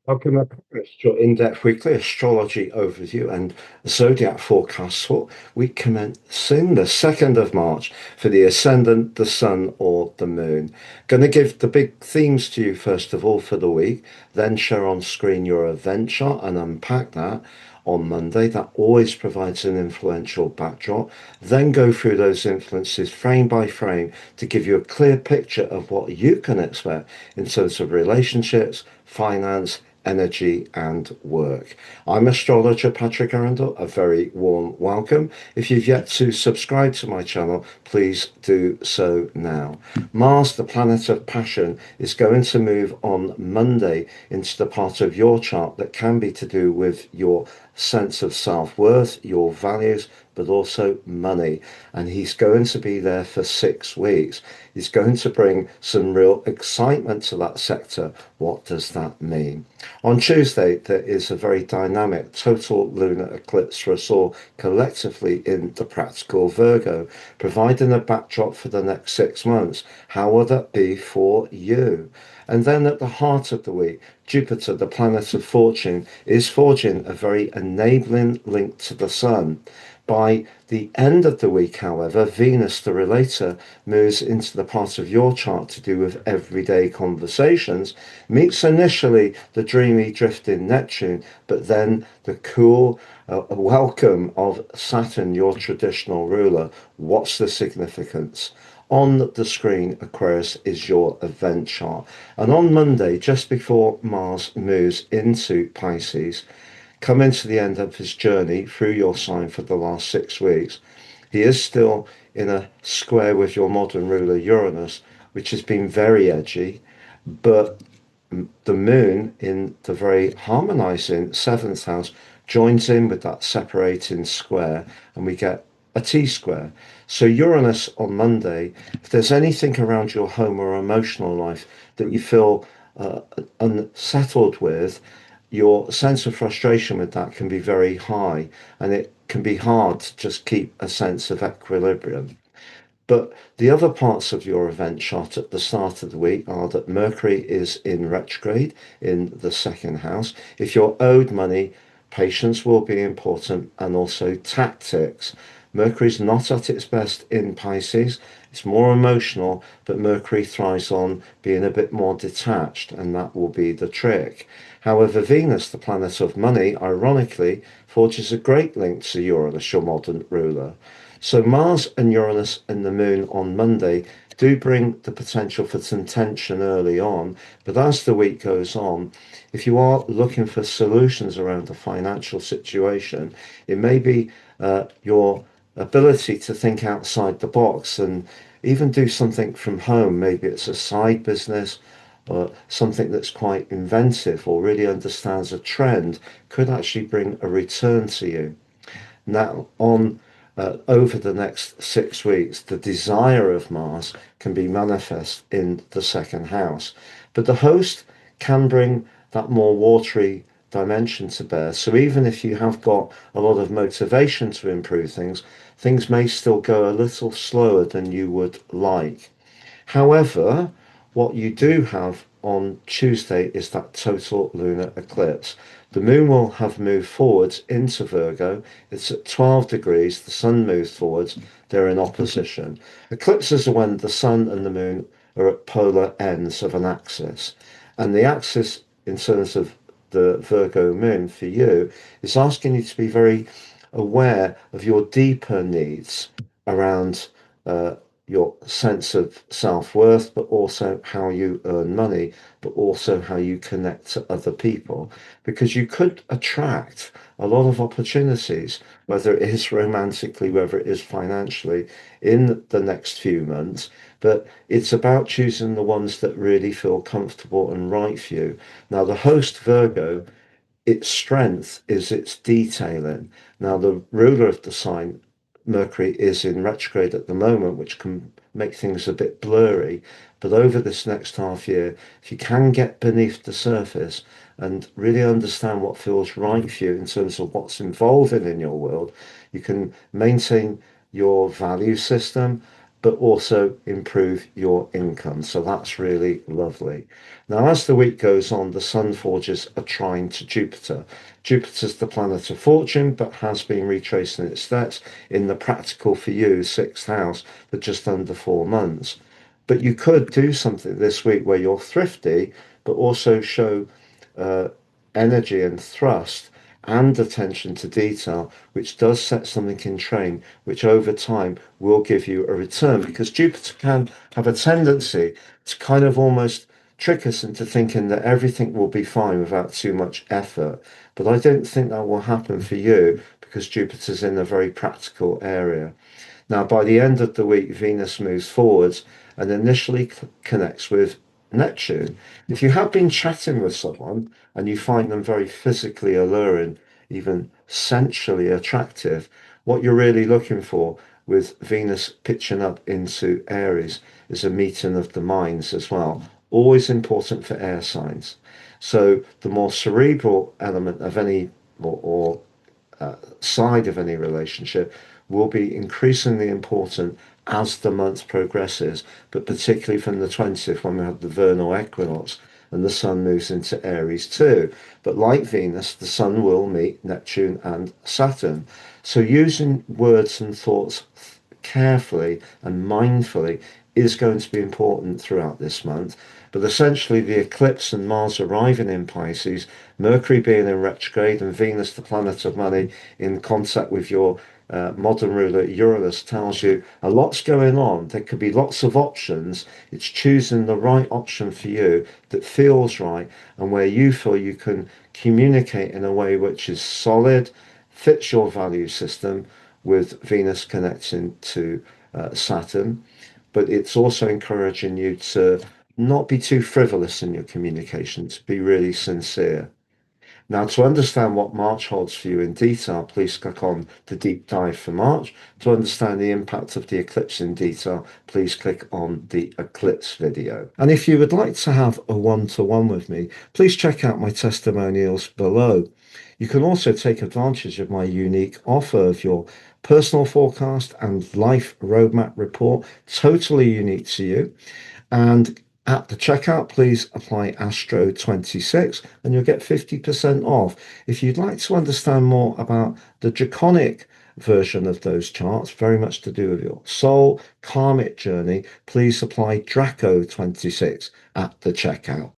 Welcome, Aquarius, to your in-depth weekly astrology overview and zodiac forecast for week commencing the 2nd of March for the ascendant, the sun, or the moon. Going to give the big themes to you first of all for the week, then share on screen your event chart and unpack that on Monday. That always provides an influential backdrop. Then go through those influences frame by frame to give you a clear picture of what you can expect in terms of relationships, finance, energy and work. I'm astrologer Patrick Arundel. A very warm welcome. If you've yet to subscribe to my channel, please do so now. Mars, the planet of passion, is going to move on Monday into the part of your chart that can be to do with your sense of self-worth, your values, but also money. And he's going to be there for 6 weeks. He's going to bring some real excitement to that sector. What does that mean? On Tuesday, there is a very dynamic total lunar eclipse for us all collectively in the practical Virgo, providing a backdrop for the next 6 months. How will that be for you? And then at the heart of the week, Jupiter, the planet of fortune, is forging a very enabling link to the sun. By the end of the week, however, Venus, the relator, moves into the part of your chart to do with everyday conversations, meets initially the dreamy, drifting Neptune, but then the cool welcome of Saturn, your traditional ruler. What's the significance? On the screen, Aquarius, is your event chart. And on Monday, just before Mars moves into Pisces, coming to the end of his journey through your sign for the last 6 weeks, he is still in a square with your modern ruler Uranus, which has been very edgy, but the moon in the very harmonizing 7th house joins in with that separating square, and we get a T-square. So Uranus on Monday, if there's anything around your home or emotional life that you feel unsettled with, your sense of frustration with that can be very high, and it can be hard to just keep a sense of equilibrium. But the other parts of your event chart at the start of the week are that Mercury is in retrograde in the 2nd house. If you're owed money, patience will be important, and also tactics. Mercury's not at its best in Pisces. It's more emotional, but Mercury thrives on being a bit more detached, and that will be the trick. However, Venus, the planet of money, ironically, forges a great link to Uranus, your modern ruler. So Mars and Uranus and the moon on Monday do bring the potential for some tension early on, but as the week goes on, if you are looking for solutions around the financial situation, it may be your ability to think outside the box and even do something from home. Maybe it's a side business or something that's quite inventive or really understands a trend could actually bring a return to you. Now, on over the next 6 weeks, the desire of Mars can be manifest in the 2nd house, but the host can bring that more watery dimension to bear. So even if you have got a lot of motivation to improve things, things may still go a little slower than you would like. However, what you do have on Tuesday is that total lunar eclipse. The moon will have moved forwards into Virgo. It's at 12 degrees. The sun moves forwards. They're in opposition. Eclipses are when the sun and the moon are at polar ends of an axis. And the axis, in terms of the Virgo moon for you, is asking you to be very aware of your deeper needs around your sense of self-worth, but also how you earn money, but also how you connect to other people, because you could attract a lot of opportunities, whether it is romantically, whether it is financially, in the next few months. But it's about choosing the ones that really feel comfortable and right for you. Now, the host Virgo, its strength is its detailing. Now, the ruler of the sign, Mercury, is in retrograde at the moment, which can make things a bit blurry. But over this next half year, if you can get beneath the surface and really understand what feels right for you in terms of what's evolving in your world, you can maintain your value system but also improve your income. So that's really lovely. Now, as the week goes on, the Sun forges a trine to Jupiter. Jupiter's the planet of fortune, but has been retracing its steps in the practical for you sixth house for just under 4 months. But you could do something this week where you're thrifty, but also show uh, energy and thrust and attention to detail, which does set something in train, which over time will give you a return. Because Jupiter can have a tendency to kind of almost trick us into thinking that everything will be fine without too much effort. But I don't think that will happen for you because Jupiter's in a very practical area. Now, by the end of the week, Venus moves forwards and initially connects with Neptune. If you have been chatting with someone and you find them very physically alluring, even sensually attractive, what you're really looking for with Venus pitching up into Aries is a meeting of the minds as well. Always important for air signs. So the more cerebral element of any or side of any relationship will be increasingly important as the month progresses, but particularly from the 20th when we have the vernal equinox and the sun moves into Aries too. But like Venus, the sun will meet Neptune and Saturn. So using words and thoughts carefully and mindfully is going to be important throughout this month. But essentially, the eclipse and Mars arriving in Pisces, Mercury being in retrograde, and Venus, the planet of money, in contact with your modern ruler Uranus tells you a lot's going on. There could be lots of options. It's choosing the right option for you that feels right and where you feel you can communicate in a way which is solid, fits your value system, with Venus connecting to Saturn. But it's also encouraging you to not be too frivolous in your communication, to be really sincere. Now, to understand what March holds for you in detail, please click on the deep dive for March. To understand the impact of the eclipse in detail, please click on the eclipse video. And if you would like to have a one-to-one with me, please check out my testimonials below. You can also take advantage of my unique offer of your personal forecast and life roadmap report, totally unique to you. And at the checkout, please apply Astro 26 and you'll get 50% off. If you'd like to understand more about the draconic version of those charts, very much to do with your soul karmic journey, please apply Draco 26 at the checkout.